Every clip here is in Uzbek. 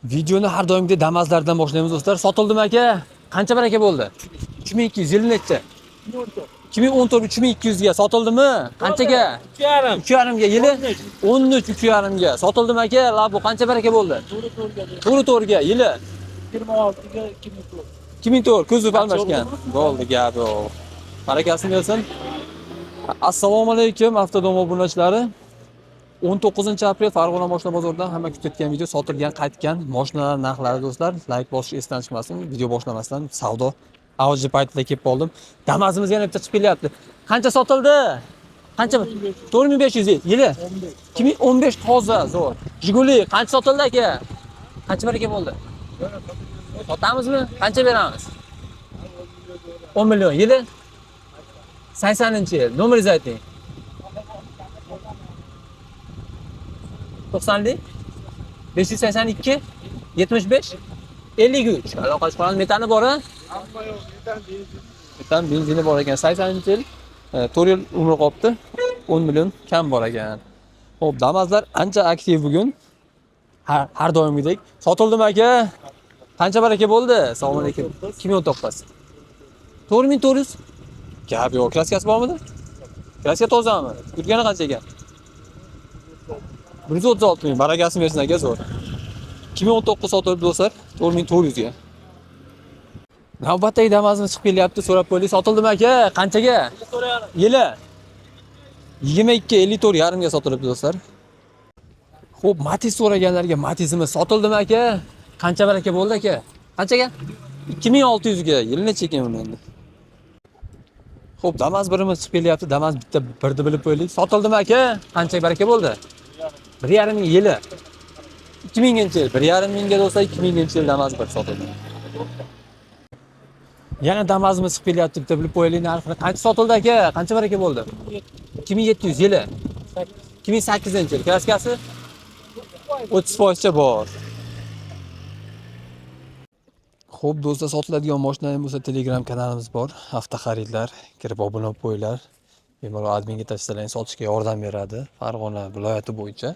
Videoni har doimgidek Damas'lardan boshlaymiz do'stlar. Sotildimi aka? Qancha baraka bo'ldi? 3200 yil necha? 2014 3200 ga sotildimi? Qanchaga? 3,5. 3,5 ga yili 13 3,5 ga sotildimi aka? La bu qancha baraka bo'ldi? To'g'ri to'g'riga yili 26 ga 2004. 2004 kuzov almashgan. Bo'ldi gapi o. Barakasini bersin. Assalomu alaykum avtodom obunachilari. 19-aprel Farg'ona mashina bozoridan hamma kutayotgan video sotilgan, qaytgan mashinalar narxlari do'stlar. Like bosish esdan chiqmasin. Video boshlamasdan savdo avji paytida kelib qoldim. Damazimiz yana bitta chiqib kelyapti. Qancha sotildi? Qancha? 4500 yili. 2015 toza zo'r. Jiguli qancha sotildi aka? Qancha baraka bo'ldi? Sotamizmi? Qancha beramiz? 10 million yili. 80-yil. Nomeringizni ayting. 90'lik 582 75 53 aloqasi qolgan metani bor a? Metan benzini bor ekan 80-yil 4 yil umri qolibdi 10 million kam bor ekan. Xo'p, Damas'lar ancha aktiv bugun. Har doimgidek sotildimi aka? Qancha baraka bo'ldi? Assalomu alaykum. 2019. 4400. Gap yo'q, kraskasi bormidi? Kraska tozami? Yurgani qancha ekan? 136 ming, barakasini bersin aka, zo'r. 2019 sotildi do'stlar, 4400 ga. Navbatdagi Damas'imiz chiqib kelyapti, so'rab qo'ydik. Sotildimi aka? Qanchaga? Yili 22 54,5 ga sotilibdi do'stlar. Xo'p, Matiz so'raganlarga Matizimiz sotildimi aka? Qancha baraka bo'ldi aka? Qanchaga? 2600 ga. Yili necha ekan buni endi? Xo'p, Damas birimiz chiqib kelyapti. Damas bitta birni bilib qo'ydik. Sotildimi aka? Qancha baraka bo'ldi? 1,5 ming yili. 2000-yil, 1,5 mingga do'stlar 2000-yil Damas bir sotildi. Yana Damas'imiz chiqib kelyapti, bitta bilib qo'yaylik narxini. Qancha sotildi aka? Qancha baraka bo'ldi? 2700 yili. 2008-yil. Kraskasi 30% cha bor. Xo'p do'stlar, sotiladigan mashinalar bo'lsa Telegram kanalimiz bor. Hafta xaridlar, kirib obuna bo'lib qo'yinglar. Bemalol adminga tashlalang, sotishga yordam beradi. Farg'ona viloyati bo'yicha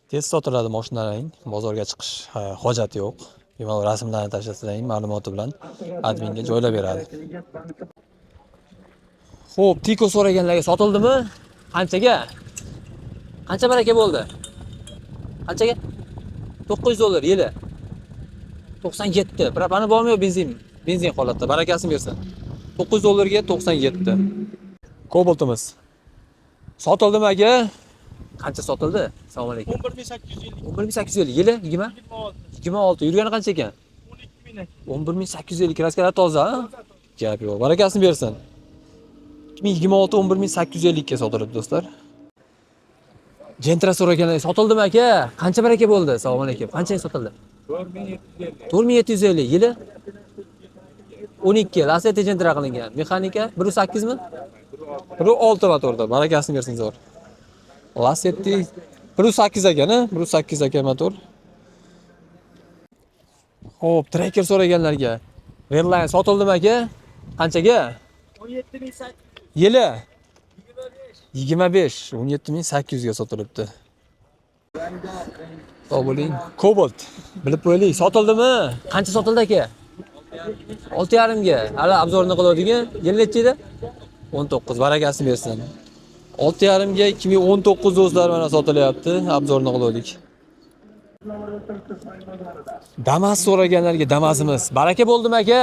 tez sotiladi mashinalaring. Bozorga chiqish hojati yo'q. Bemalol rasmlarni tashlasalang, ma'lumoti bilan adminga joylab beradi. Xo'p, Tiko so'raganlarga sotildimi? Qanchaga? Qancha baraka bo'ldi? Qanchaga? 900 dollar yili. 97. Propani bormi yo benzin? Benzin holatda. Barakasini bersin. 900 dollarga 97. Kobaltimiz. Sotildimi aka? Qancha sotildi? Assalomu alaykum. 11850. 11850 yili 20? 26. Yurgani qancha ekan? 12000. 11850 kraskalar toza, ha? Gap yo'q. Barakasini bersin. 2026 11850 ga sotilibdi do'stlar. Gentra so'raganlar sotildimi aka? Qancha baraka bo'ldi? Assalomu alaykum. Qanchaga sotildi? 4750. 4750 yili 12 Lacetti Gentra qilingan. Mexanika 1.8 mi? 1.6 motorda. Barakasini bersin zo'r. Lacetti 1.8 ekan, 1.8 ekan motor. Xo'p, Tracker so'raganlarga Redline sotildimi aka? Qanchaga? 17800. Yili 25 17800 ga sotilibdi. Bo'ling. Cobalt bilib qo'yaylik. Sotildimi? Qancha sotildi aka? 6,5 ga. Hali obzorni qiladigan. Yil necha edi? 19. Barakasini bersin. 6,5 ga 2019 do'stlar mana sotilyapti. Obzorni qildik. Damas so'raganlarga Damasimiz. Baraka bo'ldimi aka?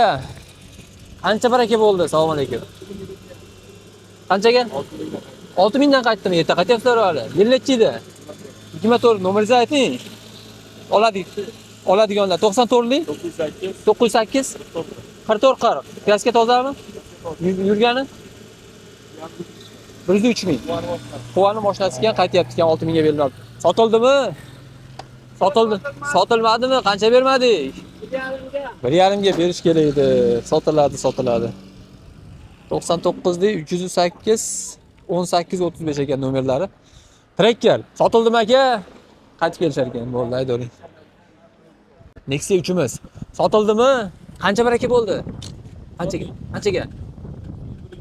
Qancha baraka bo'ldi? Assalomu alaykum. Qanchaga? 6000 dan qaytdimi? Erta qaytyapsizlar hali. Yil necha edi? 24 nomeringizni ayting. Oladiganlar 94lik 908 44 40. Kraska tozami? Yurgani? 103 ming. Quvani mashinasi ekan, qaytyapti ekan 6000 ga beriladi. Sotildimi? Sotildi. Sotilmadimi? Qancha bermadik? 1,5 ga berish kerak edi. Sotiladi. 99 lik 308 18 35 ekan nomerlari. Tracker sotildimi aka? Qaytib kelishar ekan. Bo'ldi, aytavering. Nexia 3imiz sotildimi? Qancha baraka bo'ldi? Qanchaga?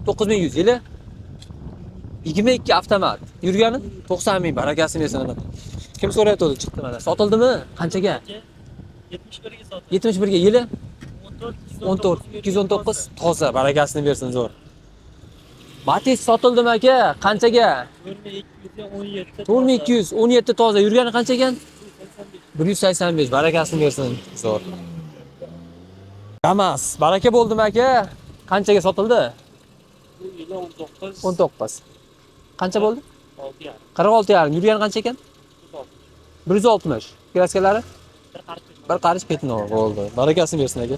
9100 yili 22 avtomat. Yurgani 90 ming. Barakasini bersin. Kim so'rayapti? Chiqdi mana. Sotildimi? Qanchaga? 71'ga sotdi. 71 ga yili 14, 219 toza, barakasini bersin zo'r. Matiz sotildimi aka? Qanchaga? 4217 toza. Yurgani qancha ekan? 185, barakasini bersin zo'r. Damas, baraka bo'ldimi aka? Qanchaga sotildi? Bu yili 19. 19. Qancha bo'ldi? 6 46,5. Yurgani qancha ekan? 160. Kraskalari? Bir qarish petno bo'ldi. Barakasini bersin aka.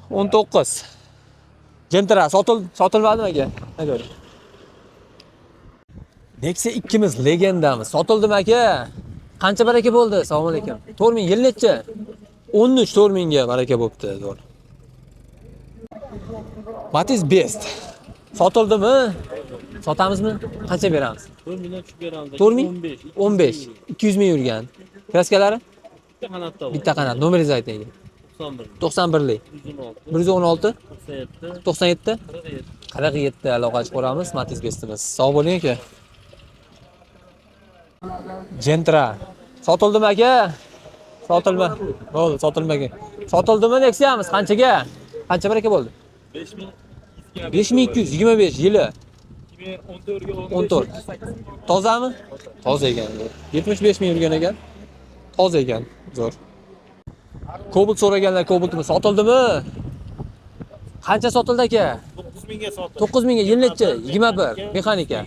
19. Gentra sotilmadimi aka? Hadi. Nexia 2miz legendamiz. Sotildimi aka? Qancha baraka bo'ldi? Assalomu alaykum. 4000 yil necha? 13 4000 ga baraka bo'pti, zo'r. Matiz Best. Sotildimi? Sotamizmi? Qancha beramiz? 4 million tushib beramiz. 4 ming? 15. 200 ming yurgan. Kraskalari? Bitta qanot. Nomeringizni ayting. 91 lik. 116 97 47 aloqachi ko'ramiz. Matiz Bestimiz. Sog' bo'ling aka. Gentra. Sotildimi aka? Sotilma. Bo'ldi, sotilmagan. Sotildimi Nexia'miz? Qanchaga? Qancha baraka bo'ldi? 5225 yili. 14. Tozami? Toza ekan. 75 ming yurgan ekan. Toza ekan. Zo'r. Cobalt so'raganlar, Cobaltimiz sotildimi? Qancha sotildi aka? 9000 ga sotdi. 9000 ga yil necha? 21 mexanika.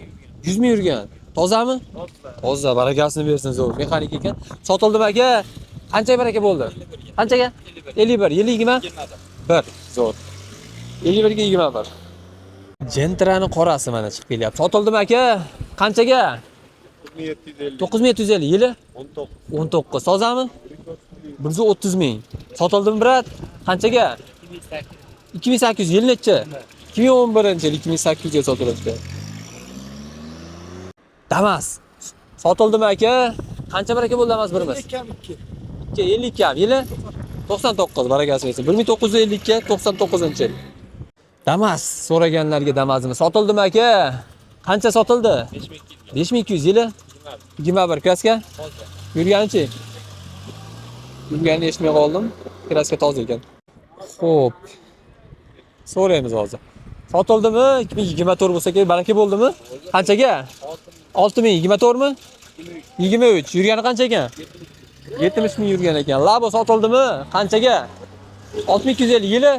100 ming yurgan. Tozami? Toza, barakasini bersin zo'r. Mexanik ekan. Sotildimi aka? Qancha baraka bo'ldi? Qanchaga? 51. Yili 21. Zo'r. 51 ga 21. Gentrani qorasi mana chiqib kelyapti. Sotildimi aka? Qanchaga? 9750. Yili 19. Tozami? 130 ming. Sotildimi brat? Qanchaga? 2800. Yil necha? 2011-yil 2800 ga sotilibdi. Damas. Sotildimi aka? Qancha baraka bo'ldi Damas birimiz? 52 kam. Yili 99, barakasi bersin. 1952 99-yil. Damas so'raganlarga Damasimiz sotildimi aka? Qancha sotildi? 5200. Yili 21. Kraska? Yurganichi? Yurganini eshitmay qoldim. Kraska toza ekan. Xo'p. So'raymiz hozir. Sotildimi? 2024 bo'lsa kerak, baraka bo'ldimi? Qanchaga? 6024 mi? 23. Yurgani qancha ekan? 70 ming yurgan ekan. Labo sotildimi? Qanchaga? 6250. Yili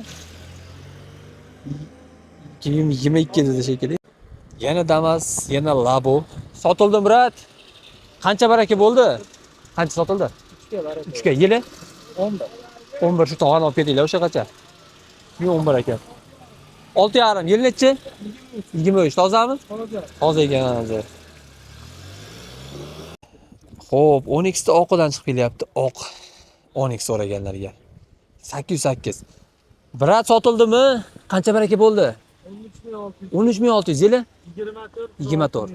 2022 dedi shekilli. Yana Damas, yana Labo. Sotildimi brat? Qancha baraka bo'ldi? Qancha sotildi? 3 ga. Yili 11. 11. Shu tog'ani olib ketinglar o'sha qacha. 11 ekan. 6,5 yil nechi? 23. Tozami? Toza ekan. Xo'p, 12 ta oqidan chiqib kelyapti. Oq 12 so'raganlarga. 808. Brat sotildimi? Qancha baraka bo'ldi? 13600. Yili 24.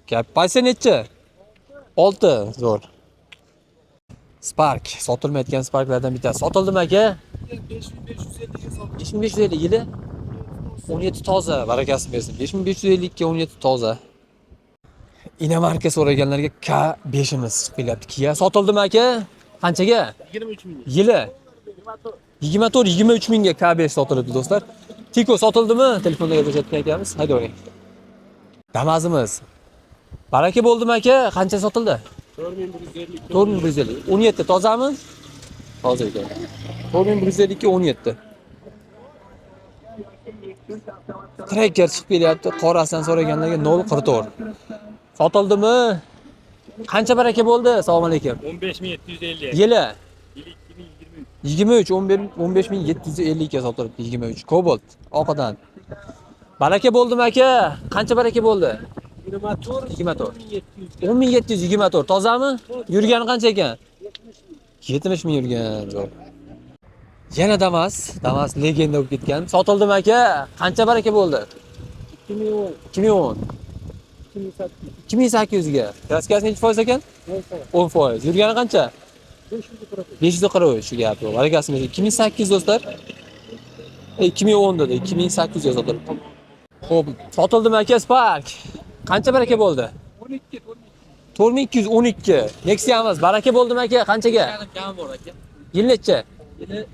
Gap qaysi necha? 6. Zo'r. Spark sotilmayotgan Sparklardan bittasi. Sotildimi aka? 5550. Yili 17 toza, barakasi bersin. 5552 ga 17 toza. Inamarka so'raganlarga K5imiz chiqib kelyapti. Kia sotildimi aka? Qanchaga? 23 ming. Yili 24 23 mingga K5 sotilibdi do'stlar. Tiko sotildimi? Telefonda gaplashayotgan ekanmiz. Haydi o'ring. Damazimiz. Baraka bo'ldimi aka? Qancha sotildi? 4150. 4150. 17 tozami? Toza ekan. 4152 17. Tracker chiqib kelyapti. Qorasidan so'raganlarga 044. Sotildimi? Qancha baraka bo'ldi? Assalomu alaykum. 15750. Yili 2023. 23 15750 ga sotilibdi. 23 Cobalt oqidan. Baraka bo'ldimi aka? Qancha baraka bo'ldi? 24. 10724. Tozami? Yurgani qancha ekan? 70 ming yurgan. Zo'r. Yana Damas legenda bo'lib ketgan. Sotildimi aka? Qancha baraka bo'ldi? 2010. 2800 ga. Kraskasi necha foiz ekan? 10%. Yurgani qancha? 540 shu gap. Barakasini 2800 do'stlar. 2010 dedi. 2800 ga sotilibdi. Xo'p, sotildimi aka Spark? Qancha baraka bo'ldi? 4212. Nexia'miz baraka bo'ldimi aka? Qanchaga? Kam bor aka. Yil necha? Yili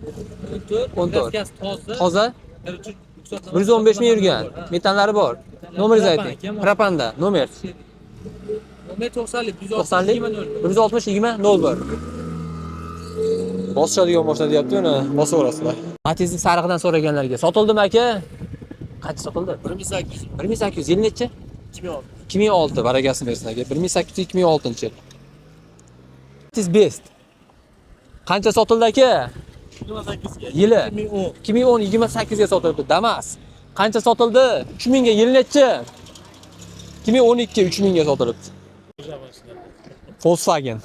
14. 14. Gaz toza. Toza 115 ming yurgan. Metallari bor. Nomeringizni ayting. Propanda. Nomer Nomer 90lik 90lik 160 20 01. Bosishadigan mashina deyapti, uni bosaverasizlar. Matizning sariqdan so'raganlarga sotildimi aka? Qancha sotildi? 1800. 1800. Yil necha? 2006. 2006 barakasini bersin aka. 1800 2006-yil. Matiz best. Qancha sotildi aka? 28 ga. Yili 2010. 2010 28 ga sotildi. Damas. Qancha sotildi? 3000 ga. Yil necha? 2012 3000 ga sotilibdi. Volkswagen.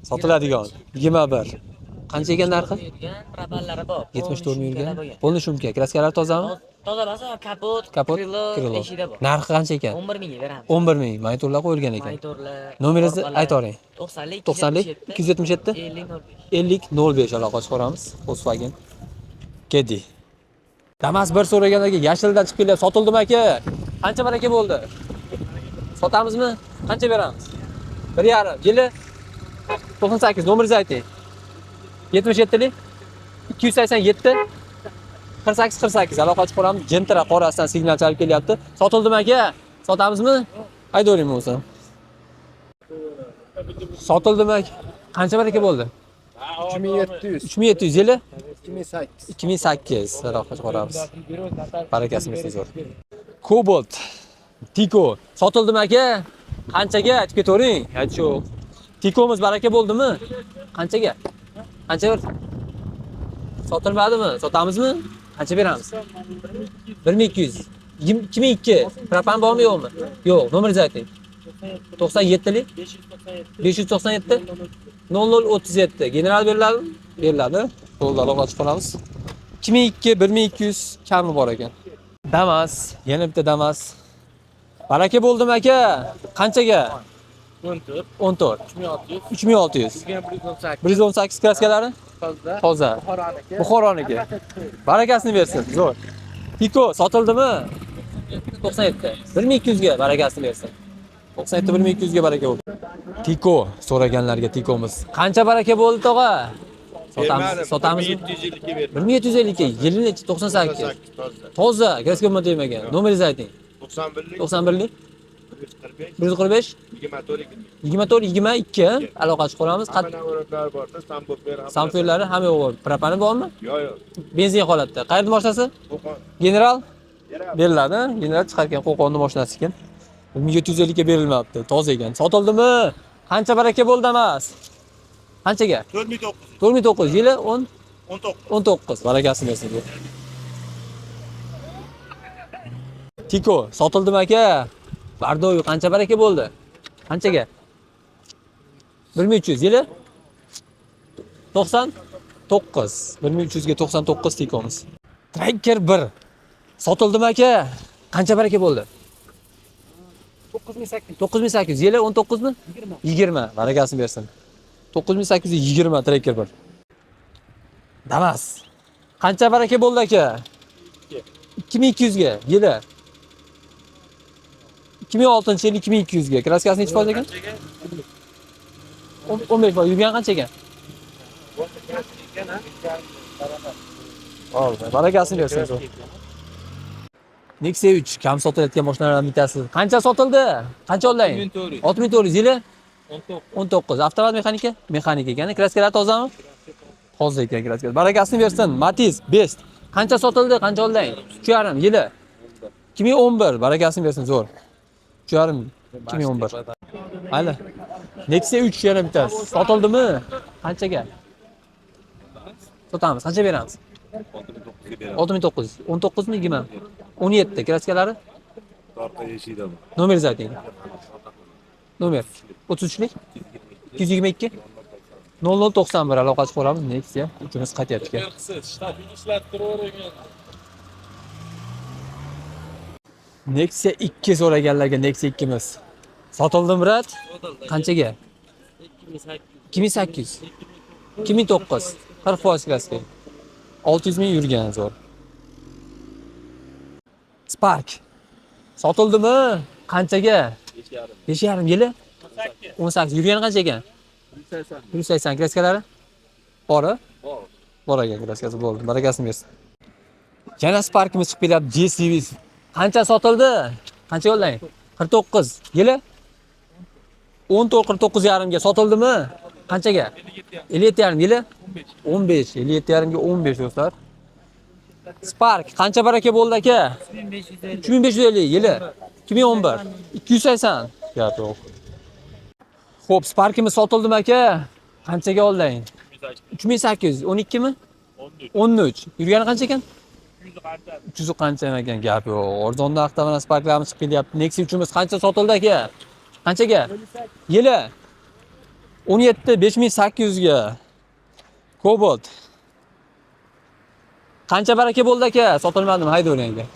Sotiladigan 21. Qancha ekan narxi? Propallari bor. 74 ming yurgan. Bo'ldi shumka. Kraskalar tozami? Tozalasa kapot, Kapot, krilo, krilo. eshikda bor. Narxi qancha ekan? 11 mingga beramiz. 11 ming. Monitorlar qo'yilgan ekan. Monitorlar. Nomeringizni aytavering. 90lik 90lik 277 50 50 05 aloqa chiqaramiz. Volkswagen. Kedi. Damas bir so'raganlarga yashildan chiqib kelyapti. Sotildimi aka? Qancha baraka bo'ldi? Sotamizmi? Qancha beramiz? 1.5. Yili 98. Nomeringizni ayting. 77lik 287 48 48 aloqa chiqaramiz. Jentira qorasidan signal chalib kelyapti. Sotildimi aka? Sotamizmi? Haydavering bo'lsa. Sotildimi aka? Qancha baraka bo'ldi? 3700. 3700 yili 2008. 2008 aloqa chiqaramiz. Barakasini bersin zo'r. Cobalt Tico sotildimi aka? Qanchaga aytib ketavering? Aytish yo'q. Tiko'miz baraka bo'ldimi? Qanchaga? Qancha bir? Sotilmadimi? Sotamizmi? Qancha beramiz? 1200. 2002. Propan bormi yo'qmi? Yo'q, nomeringizni ayting. 97lik 597 0037. General beriladimi? Beriladi. Bo'ldi, aloqa chiqaramiz. 2002 1200 kami bor ekan. Damas, yana bitta Damas. Baraka bo'ldimi aka? Qanchaga? 14. 14. 3600. 3600. 118. 118 kraskalari? Toza. Toza. Buxoroniki. Buxoroniki. Barakasini bersin. Zo'r. Tiko sotildimi? 97. 1200 ga barakasini bersin. 97 1200 ga baraka bo'ldi. Tiko so'raganlarga Tiko'miz. Qancha baraka bo'ldi tog'a? Sotamiz. 1750 ga 1750 ga. Yili nechi? 98. Toza, kraska nima demagan. Nomeringizni ayting. 91lik 91lik 145 145 24 22 aloqa chiqaramiz. Qanavorlar borda Sambofer ham. Samfurlari hamma yo'q. Propani bormi? Yo'q, yo'q. Benzin holatda. Qayerda mashinasi? Qo'qon. General beriladi. General chiqargan Qo'qonning mashinasi ekan. 1750 ga berilmabdi. Toza ekan. Sotildimi? Qancha baraka bo'ldi emas? Qanchaga? 4900. 4900 yili 10 19. 19. Barakasini bersin. Tiko sotildimi aka? Bardoyu qancha baraka bo'ldi? Qanchaga? 1300 yili 99. 1300 ga 99 Tiko'miz. Tracker 1 sotildimi aka? Qancha baraka bo'ldi? 9800. 9800 yili 19 mi? 20. Barakasini bersin. 9820 Tracker 1. Damas. Qancha baraka bo'ldi aka? 2200 ga yili 2006-yil 2200 ga. Kraskasi necha foiz ekan? 15 foiz. Yurgan qancha ekan? Oldi. Barakasini bersin. Nexia 3 kam sotilayotgan mashinalardan bittasi. Qancha sotildi? Qancha olding? 6400 yili 19. Avtomat mexanika? Mexanika ekan. Kraskalar tozami? Toza ekan kraskalar. Barakasini bersin. Matiz best. Qancha sotildi? Qancha olding? 3.5 yili 2011. Barakasini bersin zo'r. 3.5 2011. Mayli. Nexia 3 yana bittasi. Sotildimi? Qanchaga? Sotamiz. Qancha beramiz? 6900. 19 mi 20? 17. Kraskalari? Orqa eshikda bor. Nomeringizni ayting. Nomer 33lik 222 0091 aloqa chiqaramiz. Nexia uchimiz qaytyapti. Nexia 2 so'raganlarga Nexia 2miz. Sotildimi, Murat? Qanchaga? 2800. 2009. 40% kraska. 600 ming yurgan zo'r. Spark. Sotildimi? Qanchaga? 5,5 yili? 18. Yurgani qancha ekan? 180 kraskalari? Bori? Bor ekan kraskasi bo'ldi. Barakasini bersin. Yana Spark'imiz chiqib kelyapti. G-Series. Qancha sotildi? Qancha yo'llang? 49 yili? 14,49,5 ga sotildimi? Qanchaga? 57,5 yili? 15. 57,5 ga 15 do'stlar. Spark qancha baraka bo'ldi aka? 3550 yili. 2011. 280. Gap yo'q. Xo'p, Spark'imiz sotildimi aka? Qanchaga olding? 3800. 12 mi? 13. Yurgani qancha ekan? 300 qancha ekan? Gap yo'q. Arzonda avtomobil Spark'larimiz chiqib kelyapti. Nexia 3'imiz qancha sotildi aka? Qanchaga? Yili 17 5800 ga. Cobalt. Qancha baraka bo'ldi aka? Sotilmadimi? Haydavering aka.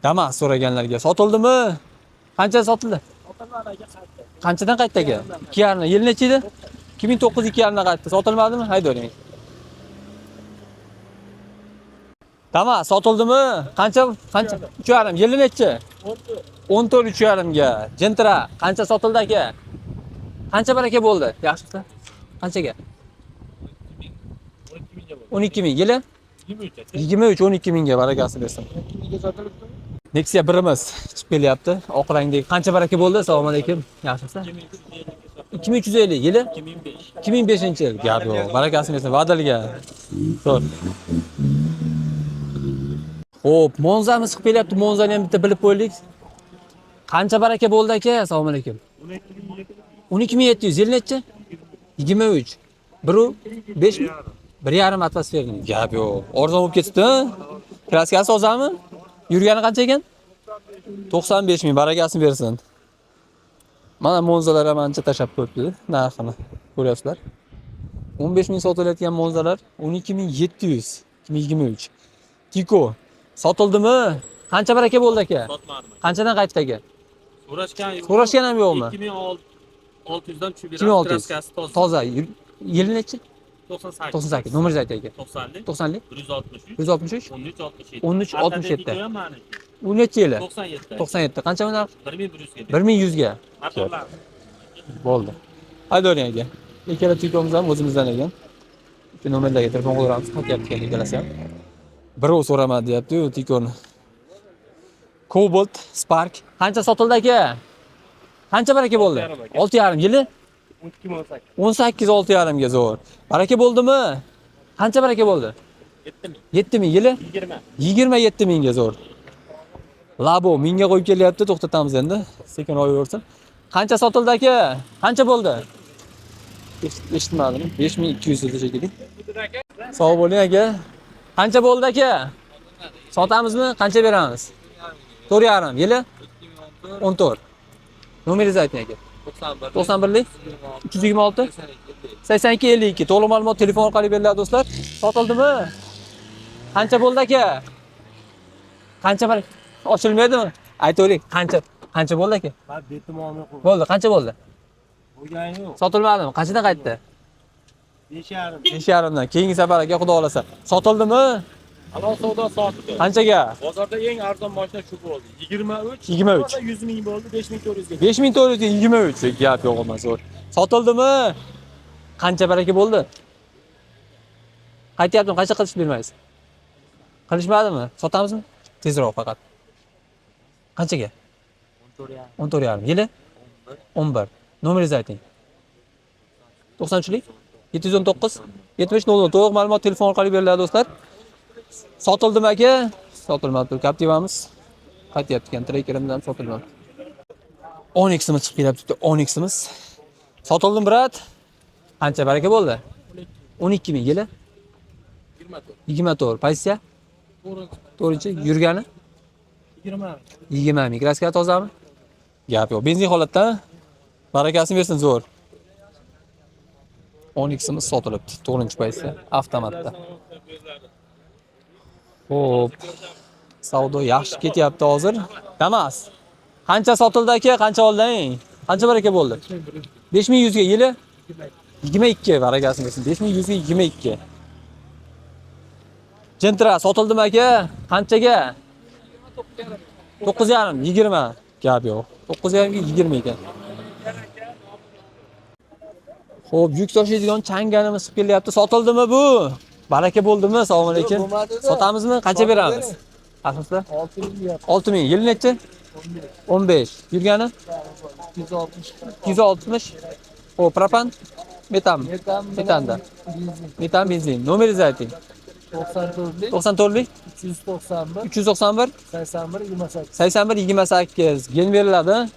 Damas so'raganlarga sotildimi? Qancha sotildi? Qanchadan qaytdi aka? 2,5 yil necha edi? 2009 2,5 dan qaytdi. Sotilmadimi? Haydavering. Damas sotildimi? Qancha? 3,5 yili necha? 14 3,5 ga. Gentra qancha sotildi aka? Qancha baraka bo'ldi? Yaxshisi. Qanchaga? 12,000 yili? 23 12,000 ga barakasini bersin. Nexia 1'imiz chiqib kelyapti. Oq rangdagi qancha baraka bo'ldi? Assalomu alaykum. Yaxshisi. 2350 yili? 2005-yil. Gap yo'q. Barakasini bersin. Vadalga. Zo'r. Xo'p, Monzamiz chiqib kelyapti. Monzani ham bitta bilib qo'ydik. Qancha baraka bo'ldi aka? Assalomu alaykum. 12700 yil necha? 23. 5 1,5 atmosferni. Gap yo'q. Arzon bo'lib ketibdi. Kraskasi tozami? Yurgani qancha ekan? 95,000 barakasini bersin. Mana Monzalar ham ancha tashab qo'yibdi narxini. Ko'ryapsizlar. 15,000 sotilayotgan Monzalar 12,700 2023. Tiko sotildimi? Qancha baraka bo'ldi aka? Sotmadim. Qanchadan qaytdi aka? So'rashgan yo'q. So'rashgan ham yo'qmi? 2600 dan tushib beradi. 2600. Kraskasi toza. Toza. Yili nechi? 98. 98. Nomeringizni ayting aka. 90lik. 90lik. 163. 163. 1367. 1367. Ham maniki. U necha yili? 97. 97. Qancha narx? 1100 ga. 1100 ga. Motorlar. Bo'ldi. Haydavering aka. Ikkala tikomiz ham o'zimizdan ekan. Shu nomerlarga telefon qilaveramiz. Qaytyapti ekan ikkalasi ham. Birov so'ramadi deyapti-yu tikoni. Cobalt Spark qancha sotildi aka? Qancha baraka bo'ldi? 6,5 yili? 18 6,5 ga zo'r. Baraka bo'ldimi? Qancha baraka bo'ldi? 7000 yili? 27,000 ga zo'r. Labo menga qo'yib kelyapti, to'xtatamiz endi. Sekin olaversin. Qancha sotildi aka? Qancha bo'ldi? Eshitmadim. 5200 dedi shekilli. Sog' bo'ling aka. Qancha bo'ldi aka? Sotamizmi? Qancha beramiz? 4,5 yili? 14. Nomeringizni ayting aka. 91lik 326 82 52. To'liq ma'lumot telefon orqali beriladi do'stlar. Sotildimi? Qancha bo'ldi aka? Qancha bar? Ochilmaydimi? Aytavering. Qancha bo'ldi aka? Ben betim olmay qo'ydim. Bo'ldi, qancha bo'ldi? Bo'lgani yo'q. Sotilmadimi? Qanchadan qaytdi? 5,5. 5,5 dan. Keyingi safar aka xudo xolasa. Sotildimi? Halol savdo soatida. Qanchaga? Bozorda eng arzon mashina shu bo'ldi. 23. 23. 100 ming bo'ldi, 5400 ga. 5400 ga 23. Gap yo'q emas, zo'r. Sotildimi? Qancha baraka bo'ldi? Qaytyaptim, qancha qilish bermaysiz? Qilishmadimi? Sotamizmi? Tezroq faqat. Qanchaga? 14,5 yili? 11. Nomeringizni ayting. 93lik 719 70 00. To'liq ma'lumot telefon orqali beriladi do'stlar. Sotildimi aka? Sotilmadi. Captiva'miz qaytyapti ekan. Trackerimiz ham sotilmadi. Onyx'imiz chiqib kelyapti. Onyx'imiz sotildimi, brat? Qancha baraka bo'ldi? 12,000 yili? 24. Pozitsiya? 4-chi. Yurgani? 20,000. Kraska tozami? Gap yo'q. Benzin holatda. Barakasini bersin, zo'r. Onyx'imiz sotilibdi. 4-pozitsiya, avtomatda. Xo'p. Savdo yaxshi ketyapti hozir. Damas. Qancha sotildi aka? Qancha olding? Qancha baraka bo'ldi? 5100 ga yili? 22. Barakasini bersin. 5100 ga 22. Gentra sotildimi aka? Qanchaga? 9,5, 20. Gap yo'q. 9,5 20 ekan. Xo'p, yuk tashiydigan changalimiz chiqib kelyapti. Sotildimi bu? Baraka bo'ldimi? Assalomu alaykum. Sotamizmi? Qancha beramiz? Asosda 6,000. Yili necha? 15. Yurgani? 260. Xo'p, propan? Metan. Metanda. Metan benzin. Nomeringizni ayting. 94lik 391 81 28 gen beriladi.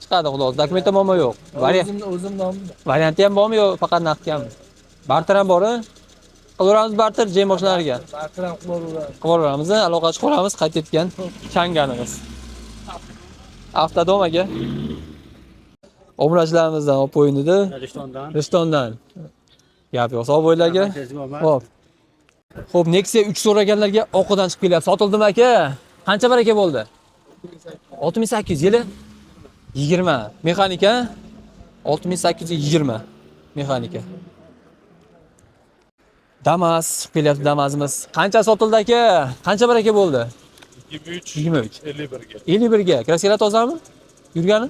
Chiqadi xulos. Dokument ham yo'q. O'zim nomim. Varianti ham bormi yo faqat naqdmi? Barter ham bor-a? Qilaveramiz barter jey mashinalarga. Barter ham Qilaveramiz, aloqa chiqaramiz qayd etgan changanimiz. Avtodom aka. Obunachilarimizdan olib qo'yindi-da. Rishtondan. Gap yo'q, sog' bo'ylarga. Xo'p. Xo'p, Nexia 3 so'raganlarga oqidan chiqib kelyapti. Sotildimi aka? Qancha baraka bo'ldi? 6800 yili 20. Mexanika 6820 mexanika. Damas chiqib kelyapti Damasimiz. Qancha sotildi aka? Qancha baraka bo'ldi? 23. 51 ga. Krasklar tozami? Yurgani?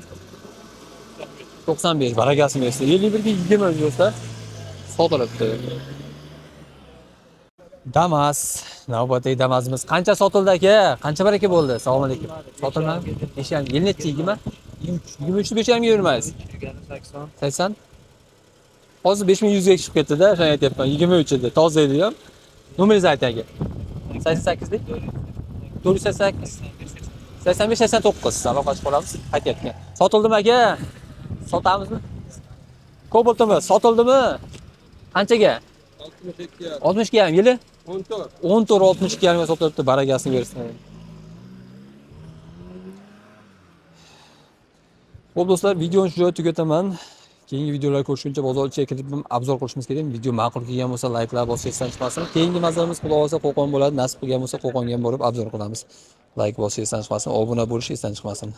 95 barakasini bersa. 51 ga 20 do'stlar. Sotilibdi. Damas, navbatdagi Damasimiz qancha sotildi aka? Qancha baraka bo'ldi? Assalomu alaykum. Sotilmadi? Nechta? Yil necha? 20? 23 ni 5 ga yurmaysiz. 80. Hozir 5100 ga chiqib ketdi-da, shuni aytyapman. 23 edi, toza edi ham. Nomeringizni ayting aka. 88 lik 488 85 89 aloqa qilamiz. Qaytyapman. Sotildimi aka? Sotamizmi? Kobaltmi? Sotildimi? Qanchaga? 60 ga ham yili? 14 60 ga ham sotilibdi, barakasini bersin. Xo'p do'stlar, videoni shu joyda tugataman. Keyingi videolar ko'rishguncha bozorchiga kirib obzor qilishimiz kerak. Video ma'qul kelgan bo'lsa, layklar bosishdan chiqmasin. Keyingi mazmunimiz xudo xolasa Qo'qon bo'ladi. Nasib qilgan bo'lsa Qo'qonga ham borib obzor qilamiz. Layk bosishdan chiqmasin, obuna bo'lish esdan chiqmasin.